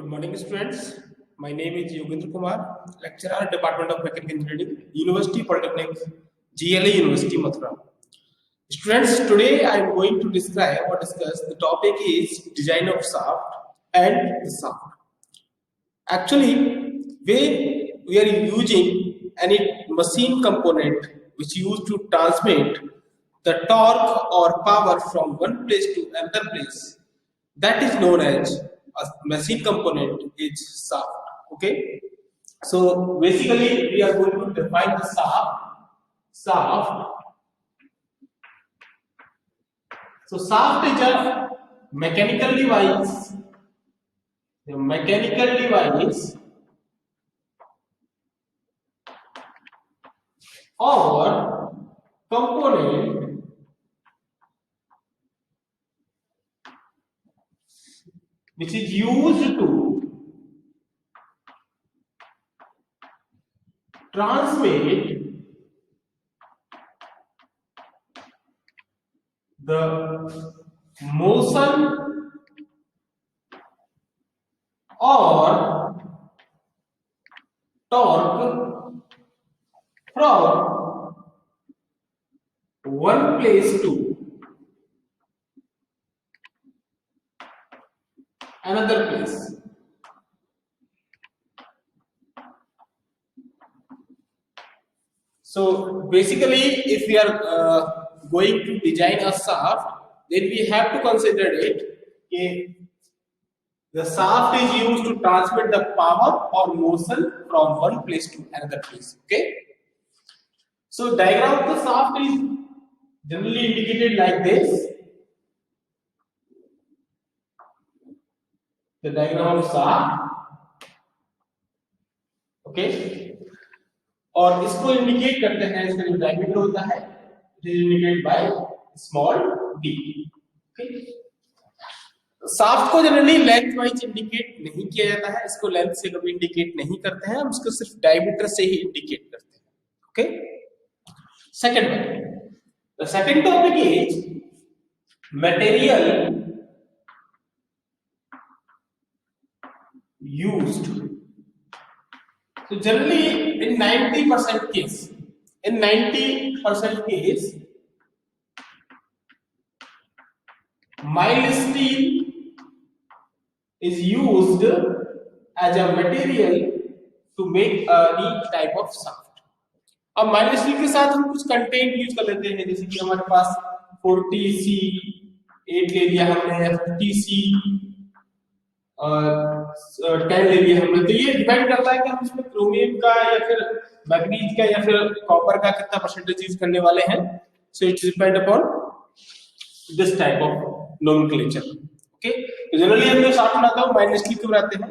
Good morning, students. My name is Yogendra Kumar, lecturer, Department of Mechanical Engineering, University Polytechnic, GLA University, Mathura. Students, today I am going to describe or discuss the topic is design of shaft and the shaft. Actually, when we are using any machine component which used to transmit the torque or power from one place to another place, that is known as a machine component is shaft. Okay, so basically we are going to define the shaft. So shaft is a mechanical device, or component which is used to transmit the motion or torque from one place to another place. So basically, if we are going to design a shaft, then we have to consider it. Okay, the shaft is used to transmit the power or motion from one place to another place. Okay. So diagram of the shaft is generally indicated like this. The diagram of shaft. Okay. और इसको indicate करते हैं, इसका जो diameter होता है it is indicated by small d. Okay, shaft को generally length wise indicate नहीं किया जाता है, इसको लेंथ से कभी इंडिकेट नहीं करते हैं, हम इसको सिर्फ डायमीटर से ही इंडिकेट करते हैं. Okay, second one, the second topic is material used. So generally in 90% case, mild steel is used as a material to make any type of shaft. अब माइल्ड स्टील के साथ हम कुछ कंटेंट यूज कर लेते हैं, जैसे कि हमारे पास 40C8 ले लिया हमने, 50C 10 ले लिया हमने. तो ये डिपेंड करता है कि हम इसमें क्रोमियम का या फिर मैग्नीज का या फिर कॉपर का कितना परसेंटेज यूज करने वाले हैं. So it depend upon this type of nomenclature. Okay, तो जनरली हम जो शाफ्ट बनाते हैं माइल्ड स्टील के बनाते हैं.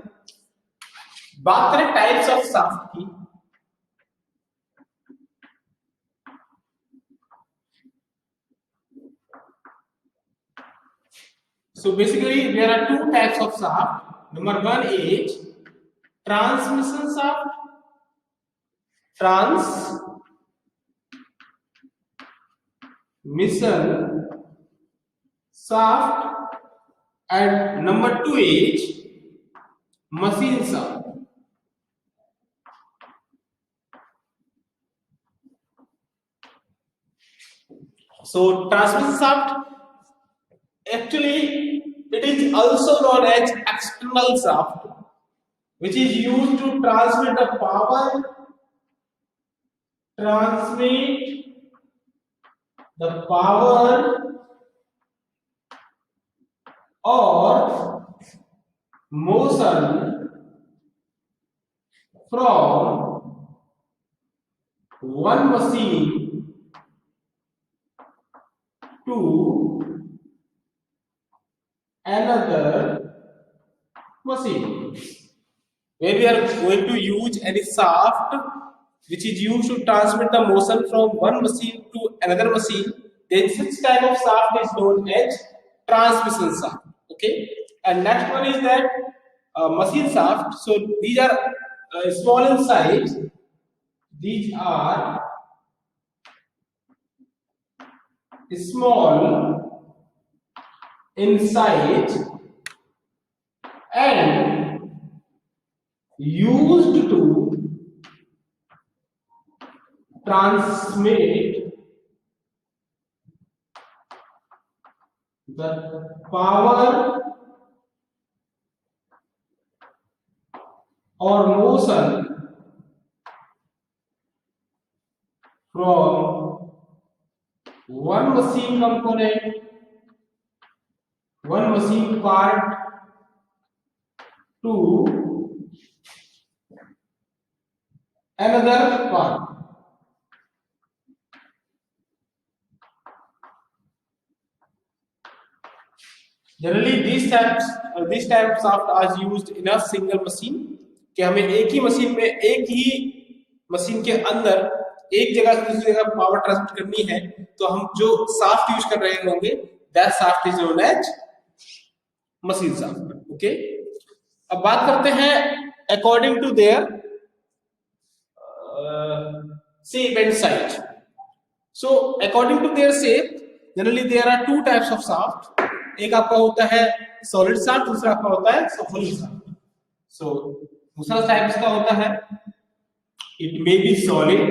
बात करें टाइप्स ऑफ शाफ्ट की, so basically there are two types of shaft. Number one is transmission shaft, and number two is machine shaft. So transmission shaft, actually it is also known as external shaft, which is used to transmit the power, or motion from one machine to another machine. When we are going to use any shaft which is used to transmit the motion from one machine to another machine, then such type of shaft is known as transmission shaft. Okay, and next one is that machine shaft. So these are small in size. These are small in size and used to transmit the power or motion from one machine component, one machine part to another part. Generally, these types of are used in a single machine. कि हमें एक ही machine में एक ही machine के अंदर एक जगह से दूसरी जगह पावर ट्रांसमिट करनी है, तो हम जो शाफ्ट यूज कर रहे होंगे that shaft is known as machine shaft. Okay, अब बात करते हैं according to their shape and size. So according to their shape, generally there are two types of shaft. एक आपका होता है solid shaft, दूसरा आपका होता है hollow shaft. So दूसरा टाइप का होता है it may be solid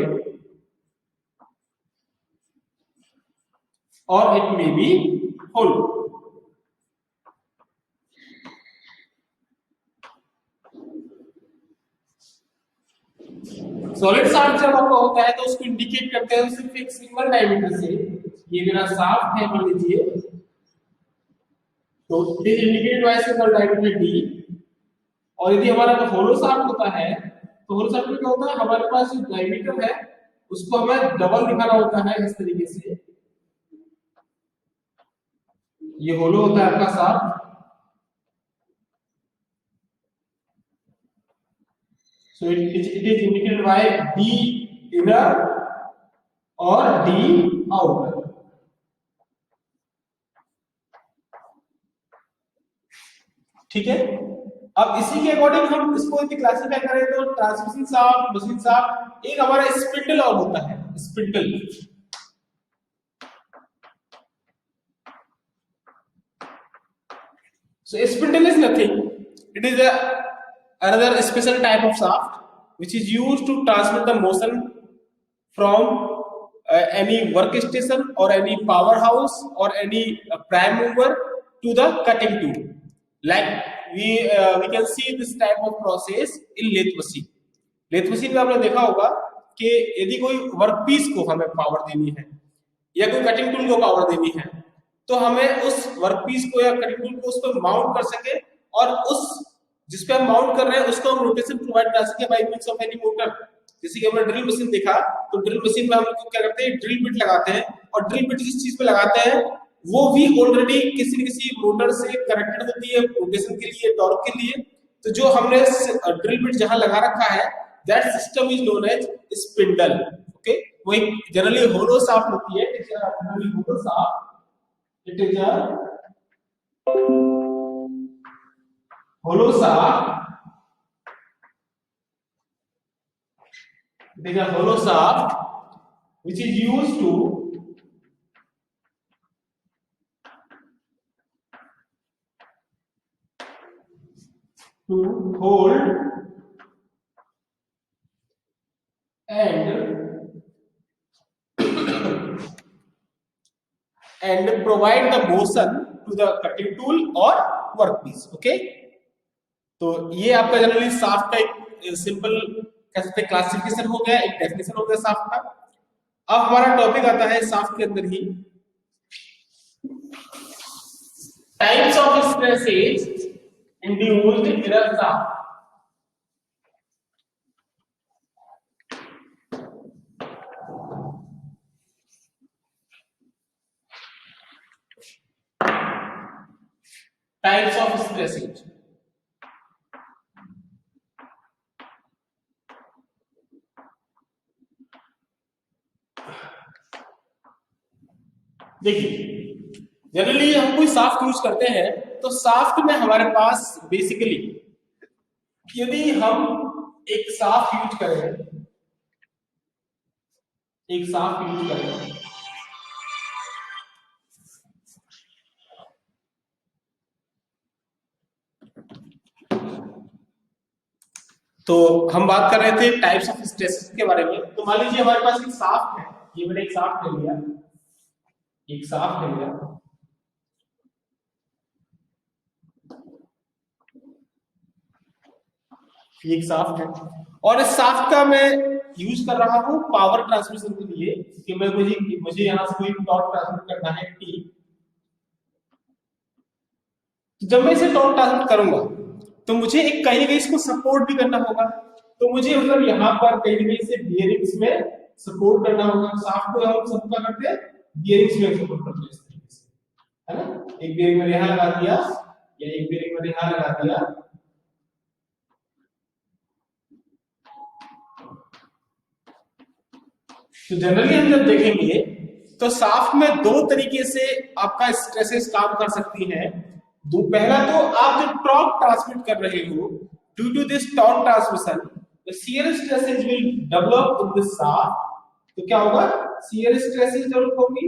or it may be hollow. Solid shaft जब आपका होता है तो उसको इंडिकेट करते हैं सिर्फ एक सिंगल डायमीटर से. ये मेरा शाफ्ट है मान लीजिए, तो it is indicated by single diameter D. और यदि हमारा होलो शाफ्ट होता है तो होलो शाफ्ट में क्या होता है, हमारे पास जो डायमीटर है उसको हमें डबल दिखाना होता है इस तरीके से. ये होलो होता है आपका shaft. So it is indicated by D inner or D outer. ठीक है, अब इसी के अकॉर्डिंग हम इसको यदि क्लासिफाई करें तो ट्रांसमिशन शाफ्ट, मशीन शाफ्ट, एक हमारा स्पिंडल और होता है spindle. So spindle is nothing. It is another special type of shaft which is used to transmit the motion from any workstation or any powerhouse or any prime mover to the cutting tool. Like we can see this type of process in lathe machine. lathe machine में आपने देखा होगा कि यदि कोई workpiece को हमें power देनी है या कोई कटिंग टूल को पावर देनी है, तो हमें उस वर्कपीस को या कटिंग टूल को उस पर माउंट कर सके और उस जिस पे हम माउंट कर रहे हैं उसको हम रोटेशन प्रोवाइड कर सके by means of any motor. जैसे कि हमने ड्रिल मशीन देखा, तो ड्रिल मशीन में हम लोग क्या करते हैं, ड्रिल बिट लगाते हैं, और ड्रिल बिट जिस चीज पे लगाते हैं वो भी ऑलरेडी किसी न किसी मोटर से कनेक्टेड होती है रोटेशन के लिए, टॉर्क के लिए. तो जो हमने ड्रिल बिट जहां लगा रखा है that system is known as spindle. Okay, वो एक जनरली होलो शाफ्ट होती है. It is a generally hollow shaft. It is a hollow shaft. It is a hollow shaft which is used to hold and provide the motion to the cutting tool or workpiece. Okay, तो ये आपका generally shaft का एक simple कह सकते हैं classification हो गया, एक डेफिनेशन हो गया शाफ्ट का. अब हमारा टॉपिक आता है शाफ्ट के अंदर ही types of stresses induced in a shaft. Types of stresses. देखिए, जनरली हम कोई शाफ्ट यूज करते हैं तो शाफ्ट में हमारे पास बेसिकली यदि हम एक शाफ्ट यूज करें, एक शाफ्ट यूज करें तो हम बात कर रहे थे टाइप्स ऑफ स्ट्रेसेस के बारे में। तो मान लीजिए हमारे पास एक शाफ्ट है, ये मैंने एक शाफ्ट ले लिया, एक शाफ्ट ले लिया, ये एक शाफ्ट है, और इस शाफ्ट का मैं यूज कर रहा हूं पावर ट्रांसमिशन के लिए कि मैं मुझे यहां से कोई टॉर्क ट्रांसमिट करना है टी। तो जब मैं इसे टॉर्क ट्रांसमिट करूंगा तो मुझे एक कहीं ना कहीं इसको सपोर्ट भी करना होगा। तो मुझे मतलब यहाँ पर कहीं ना कहीं से बियरिंग्स में सपोर्ट करना होगा। शाफ्ट को हम सब क्या करते हैं, बियरिंग्स में सपोर्ट करते हैं इस तरीके से, है ना। एक बियरिंग मैंने यहाँ लगा दिया या एक बियरिंग मैंने यहाँ लगा दिया। तो जनरली हम जब देखेंगे तो शाफ्ट में दो तरीके से आपका स्ट्रेसेस काम कर सकती हैं। पहला तो आप जो टॉर्क ट्रांसमिट कर रहे हो, due to this torque transmission the shear stresses will develop in this shaft. तो क्या होगा, शियर स्ट्रेसेस डेवलप होगी।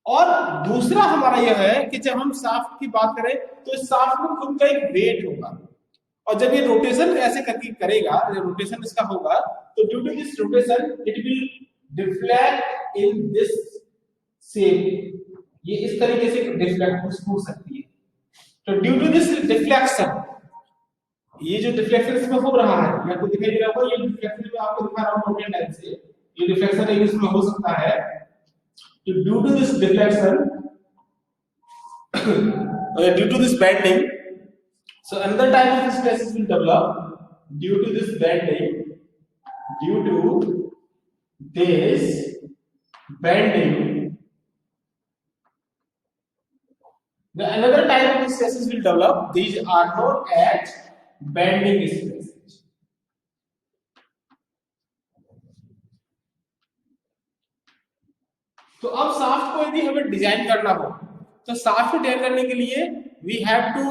और दूसरा हमारा यह है कि जब हम शाफ्ट की बात करें तो इस शाफ्ट में खुद का एक वेट होगा, और जब ये रोटेशन ऐसे करके करेगा, जब रोटेशन इसका होगा तो due to this rotation it will deflect in this shape. ये इस तरीके से डिफ्लेक्ट हो सकती है। तो ड्यू टू दिस डिफ्लेक्शन, ये जो डिफ्लेक्शन इसमें हो रहा है, या आपको दिखाई दे रहा होगा, ये डिफ्लेक्शन में आपको दिखा रहा हूं मोटे लाइन से, ये डिफ्लेक्शन इसमें हो सकता है। तो due to this deflection due to this bending, so another type of stresses will develop due to this bending, due to this bending. The another type of stresses will develop. These are known as bending stresses. तो अब shaft को यदि हमें design करना हो तो shaft को design करने के लिए we have to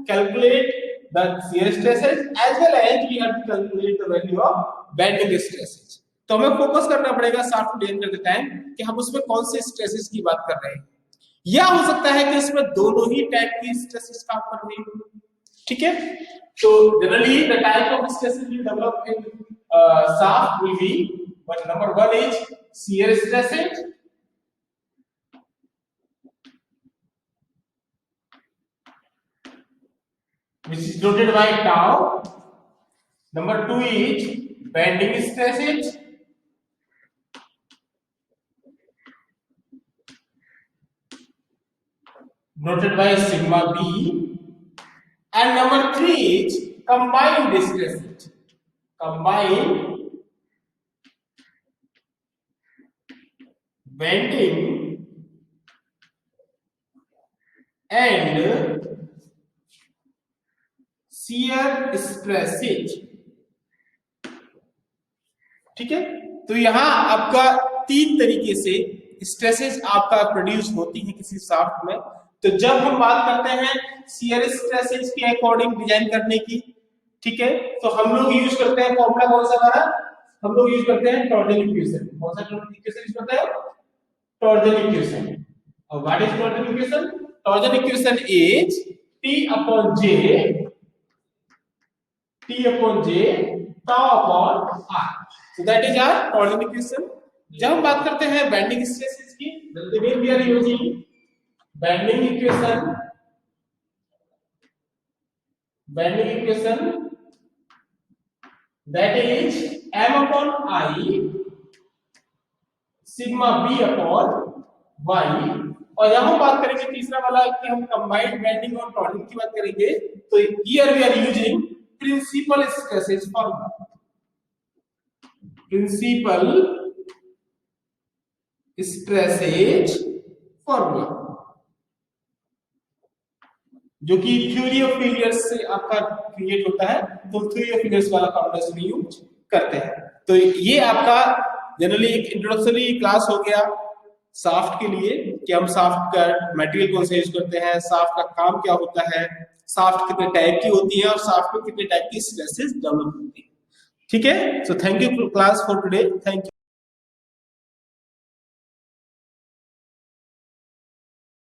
calculate the shear stresses as well as we have to calculate the value of bending stresses. तो हमें फोकस करना पड़ेगा शाफ्ट को डिजाइन करते टाइम कि हम उसमें कौन से स्ट्रेसेस की बात कर रहे हैं, या हो सकता है कि इसमें दोनों ही टाइप की स्ट्रेसेस काम कर रही हो। ठीक है, तो generally the type of stresses will develop in shaft will be, but number 1 is shear stresses, which is denoted by tau. Number 2 is bending stresses, denoted by sigma b. And number 3 is combined stresses, combined bending and shear stresses। ठीक है, तो यहां आपका 3 तरीके से stresses आपका produce होती है किसी शाफ्ट में। तो जब हम बात करते हैं शियर स्ट्रेसेस के अकॉर्डिंग डिजाइन करने की, ठीक है, तो हम लोग यूज करते हैं फॉर्मूला कौन सा हमारा, हम लोग यूज करते हैं टॉर्जन इक्वेशन। कौन सा इक्वेशन यूज करते हैं, टॉर्जन इक्वेशन। और what is torsion equation, torsion equation is T upon J tau upon R. So that is our torsion equation. जब हम बात करते हैं बेंडिंग स्ट्रेसेस की, the way we are using bending equation that is m upon I sigma b upon y। और यहां हम बात करेंगे तीसरा वाला कि हम कंबाइंड बेंडिंग और टॉर्जन की बात करेंगे। तो here we are using principal stresses formula, principal stresses formula, जो कि थ्योरी ऑफ फेलियर्स से आपका क्रिएट होता है। तो थ्योरी ऑफ फेलियर्स वाला फॉर्मूला से यूज करते हैं। तो ये आपका जनरली एक इंट्रोडक्टरी क्लास हो गया शाफ्ट के लिए कि हम शाफ्ट का मटेरियल कौन सा यूज करते हैं, शाफ्ट का काम क्या होता है, शाफ्ट कितने टाइप की होती है और शाफ्ट में कितने टाइप की स्ट्रेसेस डेवलप होती है। ठीक है, so thank you class for today, thank you.